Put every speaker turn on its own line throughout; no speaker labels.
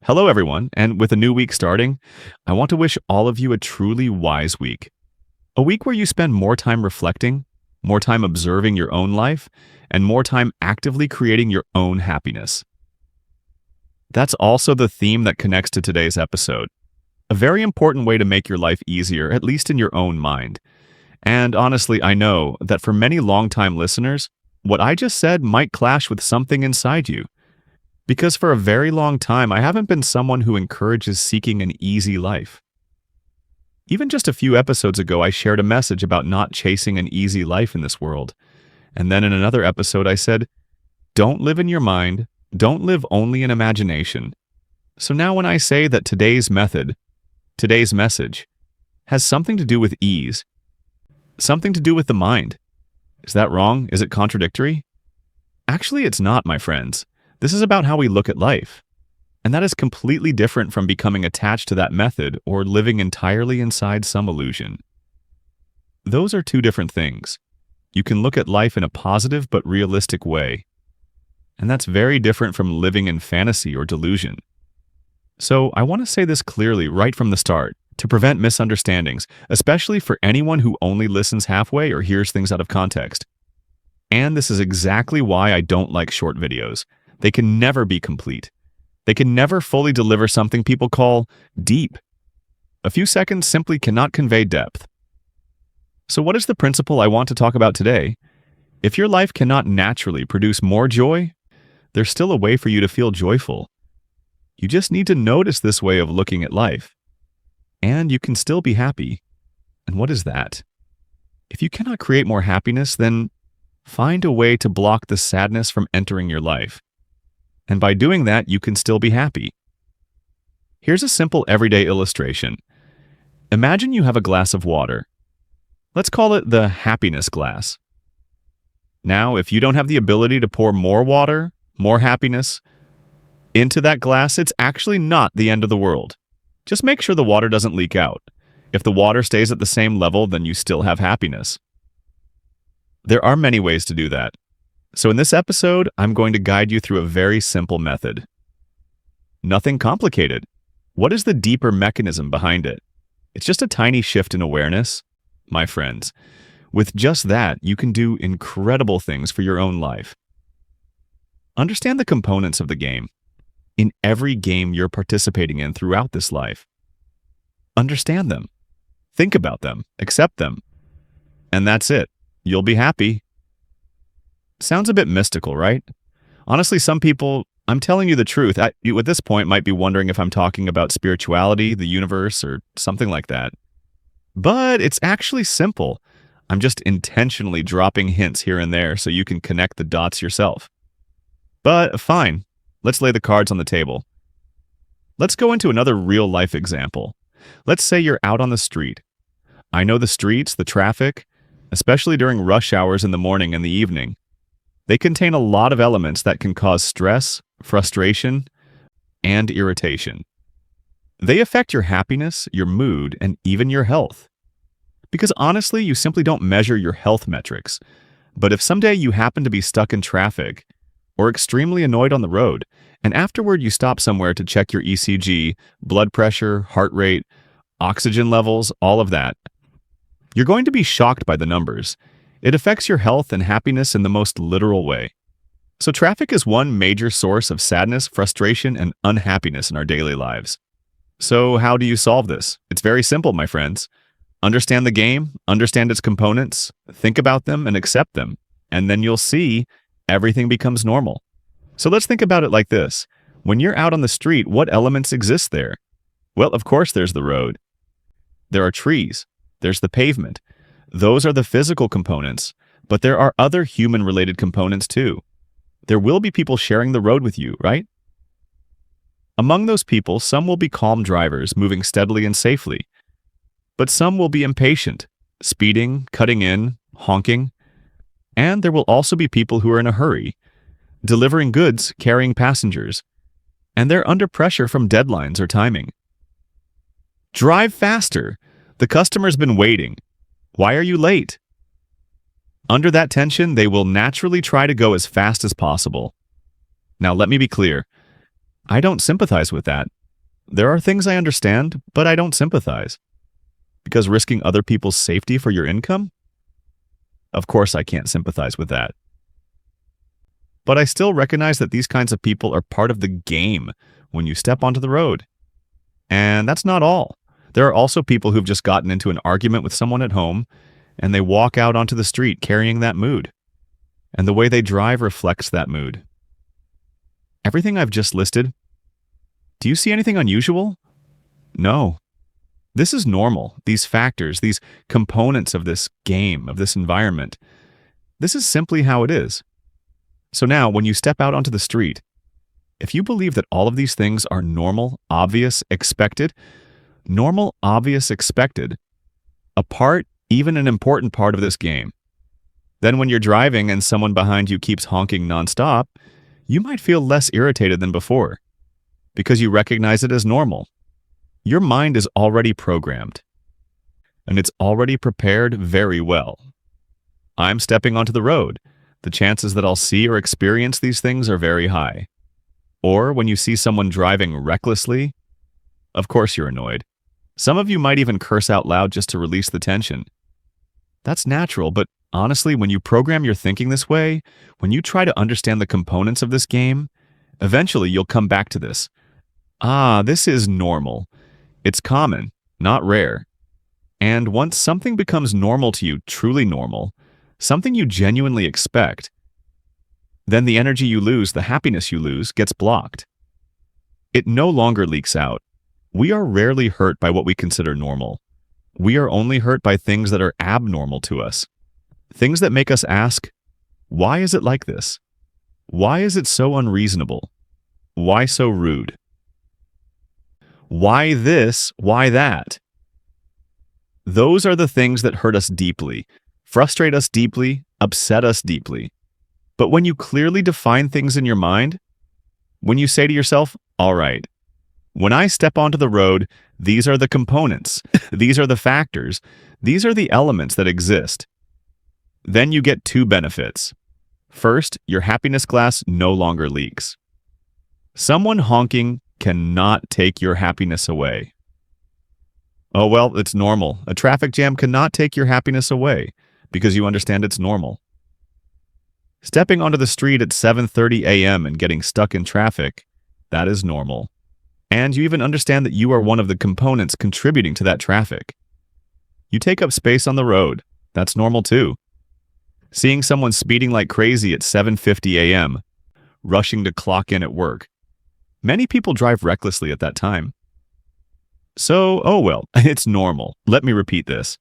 Hello, everyone, and with a new week starting, I want to wish all of you a truly wise week. A week where you spend more time reflecting, more time observing your own life, and more time actively creating your own happiness. That's also the theme that connects to today's episode. A very important way to make your life easier, at least in your own mind. And honestly, I know that for many longtime listeners, what I just said might clash with something inside you. Because for a very long time, I haven't been someone who encourages seeking an easy life. Even just a few episodes ago, I shared a message about not chasing an easy life in this world. And then in another episode, I said, don't live in your mind, don't live only in imagination. So now when I say that today's message, has something to do with ease, something to do with the mind, is that wrong? Is it contradictory? Actually, it's not, my friends. This is about how we look at life. And that is completely different from becoming attached to that method or living entirely inside some illusion. Those are two different things. You can look at life in a positive but realistic way. And that's very different from living in fantasy or delusion. So I want to say this clearly right from the start to prevent misunderstandings, especially for anyone who only listens halfway or hears things out of context. And this is exactly why I don't like short videos. They can never be complete. They can never fully deliver something people call deep. A few seconds simply cannot convey depth. So what is the principle I want to talk about today? If your life cannot naturally produce more joy, there's still a way for you to feel joyful. You just need to notice this way of looking at life. And you can still be happy. And what is that? If you cannot create more happiness, then find a way to block the sadness from entering your life. And by doing that, you can still be happy. Here's a simple everyday illustration. Imagine you have a glass of water. Let's call it the happiness glass. Now, if you don't have the ability to pour more water, more happiness, into that glass, it's actually not the end of the world. Just make sure the water doesn't leak out. If the water stays at the same level, then you still have happiness. There are many ways to do that. So in this episode, I'm going to guide you through a very simple method. Nothing complicated. What is the deeper mechanism behind it? It's just a tiny shift in awareness. My friends, with just that, you can do incredible things for your own life. Understand the components of the game. In every game you're participating in throughout this life. Understand them. Think about them. Accept them. And that's it. You'll be happy. Sounds a bit mystical, right? Honestly, some people, I'm telling you the truth, you at this point might be wondering if I'm talking about spirituality, the universe, or something like that. But it's actually simple. I'm just intentionally dropping hints here and there so you can connect the dots yourself. But fine, let's lay the cards on the table. Let's go into another real-life example. Let's say you're out on the street. I know the streets, the traffic, especially during rush hours in the morning and the evening. They contain a lot of elements that can cause stress, frustration, and irritation. They affect your happiness, your mood, and even your health. Because honestly, you simply don't measure your health metrics. But if someday you happen to be stuck in traffic, or extremely annoyed on the road, and afterward you stop somewhere to check your ECG, blood pressure, heart rate, oxygen levels, all of that, you're going to be shocked by the numbers. It affects your health and happiness in the most literal way. So traffic is one major source of sadness, frustration, and unhappiness in our daily lives. So how do you solve this? It's very simple, my friends. Understand the game, understand its components, think about them, and accept them. And then you'll see everything becomes normal. So let's think about it like this. When you're out on the street, what elements exist there? Well, of course, there's the road. There are trees. There's the pavement. Those are the physical components, but there are other human-related components too. There will be people sharing the road with you, right? Among those people, some will be calm drivers, moving steadily and safely. But some will be impatient, speeding, cutting in, honking. And there will also be people who are in a hurry, delivering goods, carrying passengers. And they're under pressure from deadlines or timing. Drive faster! The customer's been waiting. Why are you late? Under that tension, they will naturally try to go as fast as possible. Now, let me be clear. I don't sympathize with that. There are things I understand, but I don't sympathize. Because risking other people's safety for your income? Of course I can't sympathize with that. But I still recognize that these kinds of people are part of the game when you step onto the road. And that's not all. There are also people who've just gotten into an argument with someone at home, and they walk out onto the street carrying that mood. And the way they drive reflects that mood. Everything I've just listed, do you see anything unusual? No. This is normal. These factors, these components of this game, of this environment. This is simply how it is. So now, when you step out onto the street, if you believe that all of these things are normal, obvious, expected, a part, even an important part of this game, then when you're driving and someone behind you keeps honking nonstop, you might feel less irritated than before, because you recognize it as normal. Your mind is already programmed, and it's already prepared very well. I'm stepping onto the road. The chances that I'll see or experience these things are very high. Or when you see someone driving recklessly, of course you're annoyed. Some of you might even curse out loud just to release the tension. That's natural, but honestly, when you program your thinking this way, when you try to understand the components of this game, eventually you'll come back to this. This is normal. It's common, not rare. And once something becomes normal to you, truly normal, something you genuinely expect, then the energy you lose, the happiness you lose, gets blocked. It no longer leaks out. We are rarely hurt by what we consider normal. We are only hurt by things that are abnormal to us. Things that make us ask, why is it like this? Why is it so unreasonable? Why so rude? Why this? Why that? Those are the things that hurt us deeply, frustrate us deeply, upset us deeply. But when you clearly define things in your mind, when you say to yourself, all right, when I step onto the road, these are the components, these are the factors, these are the elements that exist. Then you get two benefits. First, your happiness glass no longer leaks. Someone honking cannot take your happiness away. Oh, well, it's normal. A traffic jam cannot take your happiness away because you understand it's normal. Stepping onto the street at 7:30 a.m. and getting stuck in traffic, that is normal. And you even understand that you are one of the components contributing to that traffic. You take up space on the road. That's normal too. Seeing someone speeding like crazy at 7:50 a.m., rushing to clock in at work. Many people drive recklessly at that time. So, it's normal. Let me repeat this.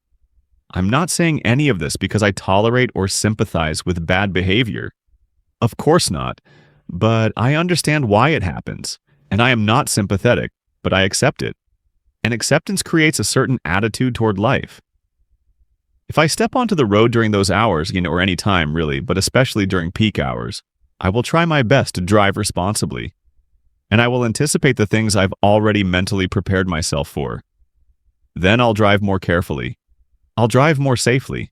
I'm not saying any of this because I tolerate or sympathize with bad behavior. Of course not. But I understand why it happens. And I am not sympathetic, but I accept it. And acceptance creates a certain attitude toward life. If I step onto the road during those hours, or any time really, but especially during peak hours, I will try my best to drive responsibly. And I will anticipate the things I've already mentally prepared myself for. Then I'll drive more carefully. I'll drive more safely.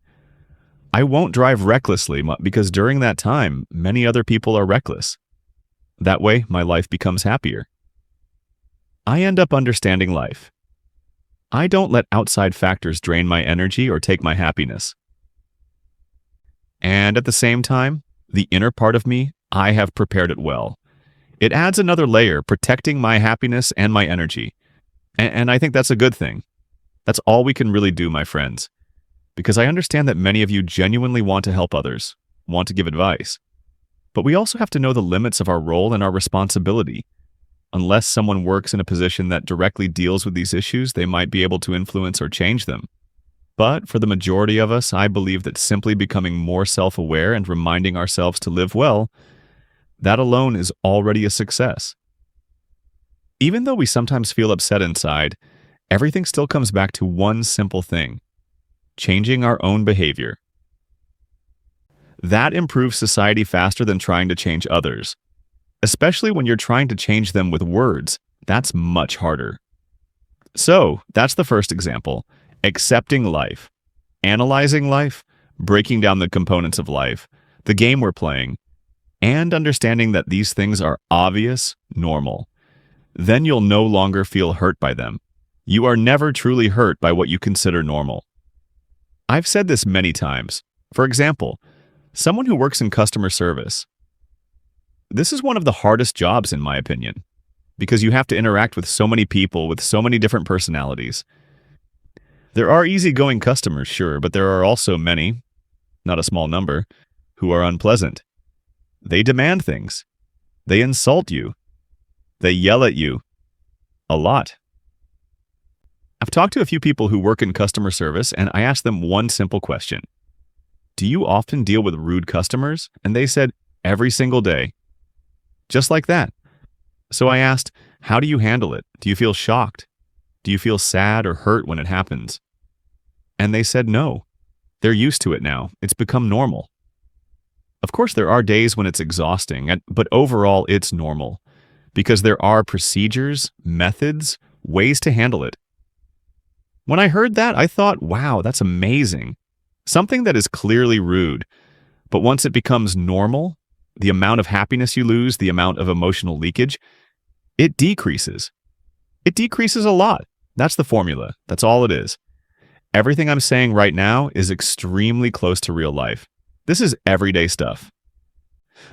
I won't drive recklessly because during that time, many other people are reckless. That way, my life becomes happier. I end up understanding life. I don't let outside factors drain my energy or take my happiness. And at the same time, the inner part of me, I have prepared it well. It adds another layer, protecting my happiness and my energy. And I think that's a good thing. That's all we can really do, my friends. Because I understand that many of you genuinely want to help others, want to give advice. But we also have to know the limits of our role and our responsibility. Unless someone works in a position that directly deals with these issues, they might be able to influence or change them. But for the majority of us, I believe that simply becoming more self-aware and reminding ourselves to live well, that alone is already a success. Even though we sometimes feel upset inside, everything still comes back to one simple thing: changing our own behavior. That improves society faster than trying to change others. Especially when you're trying to change them with words, that's much harder. So, that's the first example: accepting life, analyzing life, breaking down the components of life, the game we're playing, and understanding that these things are obvious, normal. Then you'll no longer feel hurt by them. You are never truly hurt by what you consider normal. I've said this many times. For example, someone who works in customer service. This is one of the hardest jobs, in my opinion, because you have to interact with so many people with so many different personalities. There are easygoing customers, sure, but there are also many, not a small number, who are unpleasant. They demand things. They insult you. They yell at you. A lot. I've talked to a few people who work in customer service, and I asked them one simple question. Do you often deal with rude customers? And they said, every single day. Just like that. So I asked, how do you handle it? Do you feel shocked? Do you feel sad or hurt when it happens? And they said no. They're used to it now. It's become normal. Of course, there are days when it's exhausting, but overall, it's normal. Because there are procedures, methods, ways to handle it. When I heard that, I thought, wow, that's amazing. Something that is clearly rude, but once it becomes normal, the amount of happiness you lose, the amount of emotional leakage, it decreases. It decreases a lot. That's the formula. That's all it is. Everything I'm saying right now is extremely close to real life. This is everyday stuff.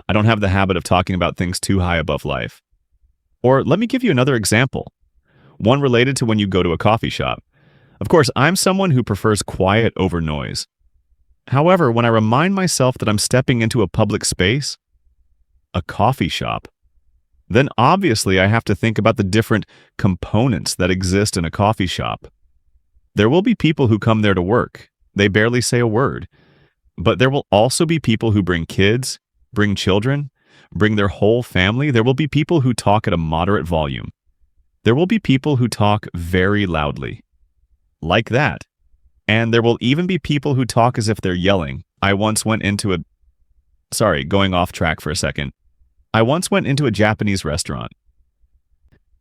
I don't have the habit of talking about things too high above life. Or let me give you another example. One related to when you go to a coffee shop. Of course, I'm someone who prefers quiet over noise. However, when I remind myself that I'm stepping into a public space, a coffee shop, then obviously I have to think about the different components that exist in a coffee shop. There will be people who come there to work. They barely say a word. But there will also be people who bring kids, bring children, bring their whole family. There will be people who talk at a moderate volume. There will be people who talk very loudly. Like that. And there will even be people who talk as if they're yelling. Going off track for a second. I once went into a Japanese restaurant.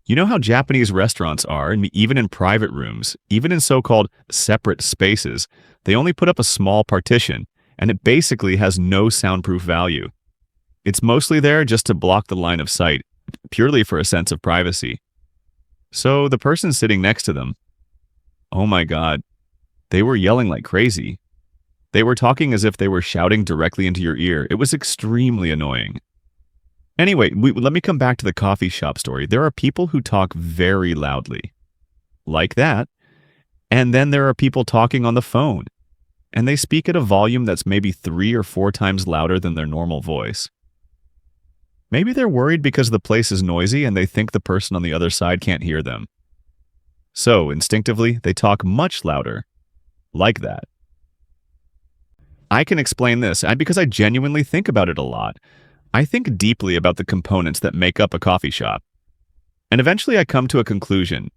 You know how Japanese restaurants are, and even in private rooms, even in so-called separate spaces, they only put up a small partition, and it basically has no soundproof value. It's mostly there just to block the line of sight, purely for a sense of privacy. So the person sitting next to them, oh my God, they were yelling like crazy. They were talking as if they were shouting directly into your ear. It was extremely annoying. Anyway, let me come back to the coffee shop story. There are people who talk very loudly. Like that. And then there are people talking on the phone. And they speak at a volume that's maybe 3 or 4 times louder than their normal voice. Maybe they're worried because the place is noisy and they think the person on the other side can't hear them. So, instinctively, they talk much louder. Like that. I can explain this because I genuinely think about it a lot. I think deeply about the components that make up a coffee shop. And eventually I come to a conclusion.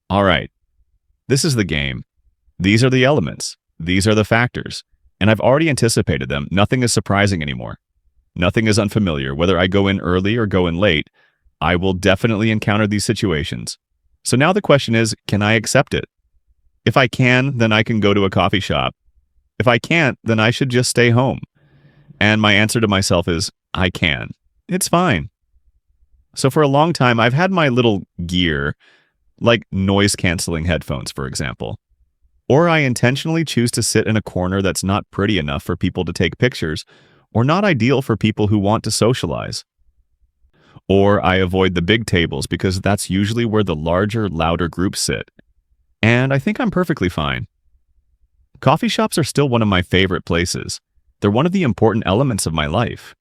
All right, this is the game. These are the elements. These are the factors. And I've already anticipated them. Nothing is surprising anymore. Nothing is unfamiliar. Whether I go in early or go in late, I will definitely encounter these situations. So now the question is, can I accept it? If I can, then I can go to a coffee shop. If I can't, then I should just stay home. And my answer to myself is, I can. It's fine. So for a long time, I've had my little gear, like noise-canceling headphones, for example. Or I intentionally choose to sit in a corner that's not pretty enough for people to take pictures, or not ideal for people who want to socialize. Or I avoid the big tables because that's usually where the larger, louder groups sit. And I think I'm perfectly fine. Coffee shops are still one of my favorite places. They're one of the important elements of my life.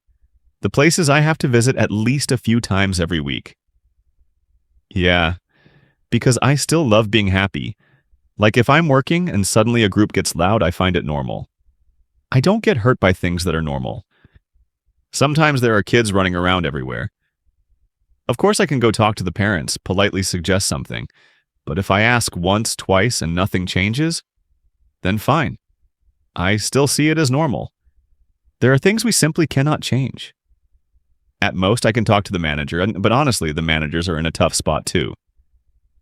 The places I have to visit at least a few times every week. Yeah, because I still love being happy. Like if I'm working and suddenly a group gets loud, I find it normal. I don't get hurt by things that are normal. Sometimes there are kids running around everywhere. Of course I can go talk to the parents, politely suggest something. But if I ask once, twice, and nothing changes, then fine. I still see it as normal. There are things we simply cannot change. At most, I can talk to the manager, but honestly, the managers are in a tough spot too.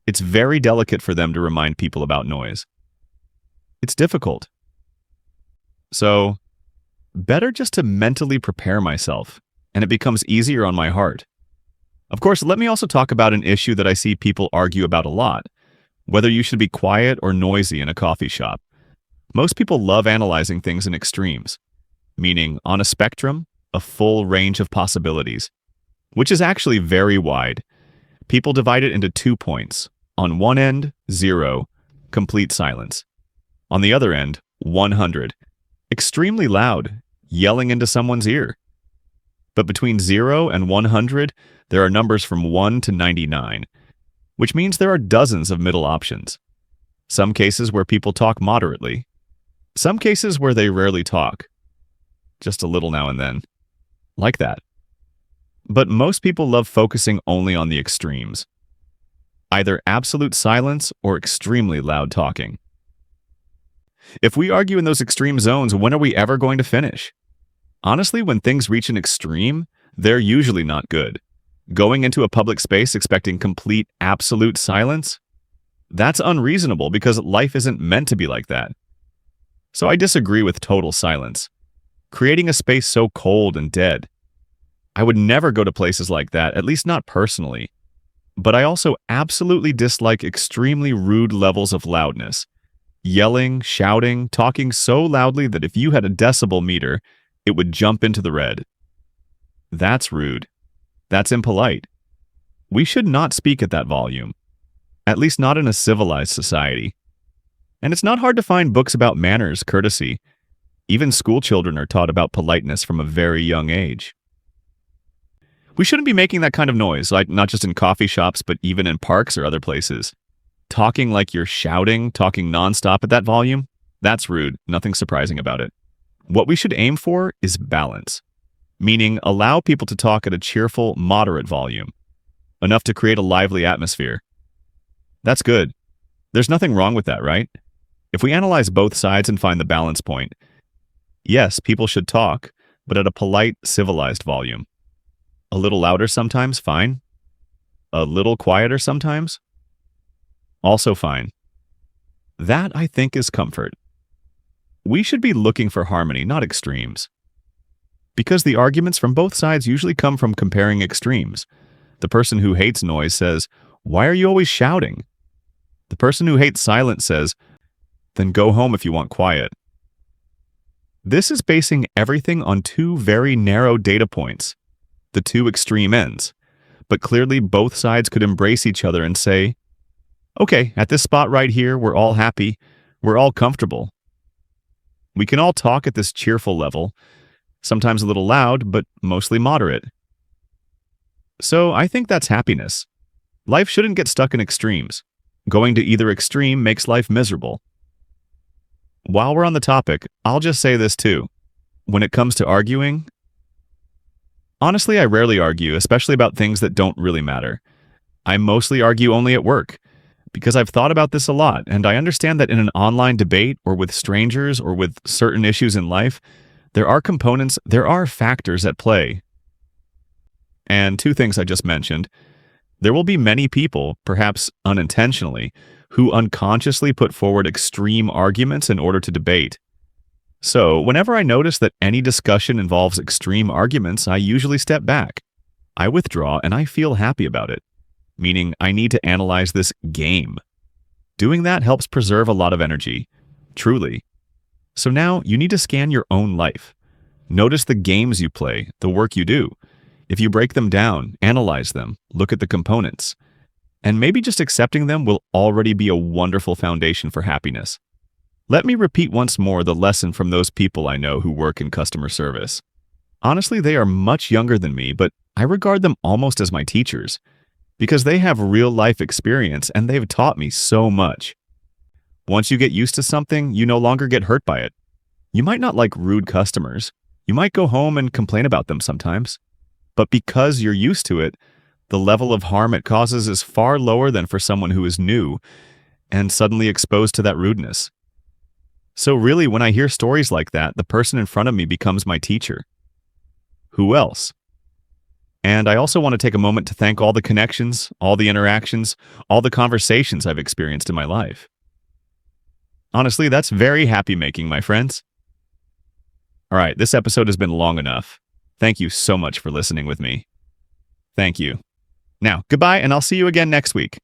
It's very delicate for them to remind people about noise. It's difficult. So, better just to mentally prepare myself, and it becomes easier on my heart. Of course, let me also talk about an issue that I see people argue about a lot, whether you should be quiet or noisy in a coffee shop. Most people love analyzing things in extremes, meaning on a spectrum, a full range of possibilities, which is actually very wide. People divide it into 2 points. On one end, 0, complete silence. On the other end, 100, extremely loud, yelling into someone's ear. But between 0 and 100, there are numbers from 1 to 99, which means there are dozens of middle options. Some cases where people talk moderately. Some cases where they rarely talk. Just a little now and then. Like that. But most people love focusing only on the extremes. Either absolute silence or extremely loud talking. If we argue in those extreme zones, when are we ever going to finish? Honestly, when things reach an extreme, they're usually not good. Going into a public space expecting complete, absolute silence? That's unreasonable because life isn't meant to be like that. So I disagree with total silence. Creating a space so cold and dead. I would never go to places like that, at least not personally. But I also absolutely dislike extremely rude levels of loudness. Yelling, shouting, talking so loudly that if you had a decibel meter, it would jump into the red. That's rude. That's impolite. We should not speak at that volume. At least not in a civilized society. And it's not hard to find books about manners, courtesy. Even school children are taught about politeness from a very young age. We shouldn't be making that kind of noise, like not just in coffee shops, but even in parks or other places. Talking like you're shouting, talking nonstop at that volume, that's rude, nothing surprising about it. What we should aim for is balance, meaning allow people to talk at a cheerful, moderate volume, enough to create a lively atmosphere. That's good. There's nothing wrong with that, right? If we analyze both sides and find the balance point, yes, people should talk, but at a polite, civilized volume. A little louder sometimes, fine. A little quieter sometimes, also fine. That, I think, is comfort. We should be looking for harmony, not extremes. Because the arguments from both sides usually come from comparing extremes. The person who hates noise says, "Why are you always shouting?" The person who hates silence says, "Then go home if you want quiet." This is basing everything on 2 very narrow data points, the 2 extreme ends. But clearly both sides could embrace each other and say, okay, at this spot right here, we're all happy, we're all comfortable. We can all talk at this cheerful level, sometimes a little loud, but mostly moderate. So I think that's happiness. Life shouldn't get stuck in extremes. Going to either extreme makes life miserable. While we're on the topic, I'll just say this too. When it comes to arguing, honestly, I rarely argue, especially about things that don't really matter. I mostly argue only at work, because I've thought about this a lot, and I understand that in an online debate or with strangers or with certain issues in life, there are factors at play. And 2 things I just mentioned. There will be many people, perhaps unintentionally, who unconsciously put forward extreme arguments in order to debate. So, whenever I notice that any discussion involves extreme arguments, I usually step back. I withdraw and I feel happy about it, meaning I need to analyze this game. Doing that helps preserve a lot of energy, truly. So now you need to scan your own life. Notice the games you play, the work you do. If you break them down, analyze them, look at the components. And maybe just accepting them will already be a wonderful foundation for happiness. Let me repeat once more the lesson from those people I know who work in customer service. Honestly, they are much younger than me, but I regard them almost as my teachers, because they have real-life experience and they've taught me so much. Once you get used to something, you no longer get hurt by it. You might not like rude customers. You might go home and complain about them sometimes. But because you're used to it, the level of harm it causes is far lower than for someone who is new and suddenly exposed to that rudeness. So really, when I hear stories like that, the person in front of me becomes my teacher. Who else? And I also want to take a moment to thank all the connections, all the interactions, all the conversations I've experienced in my life. Honestly, that's very happy-making, my friends. All right, this episode has been long enough. Thank you so much for listening with me. Thank you. Now, goodbye, and I'll see you again next week.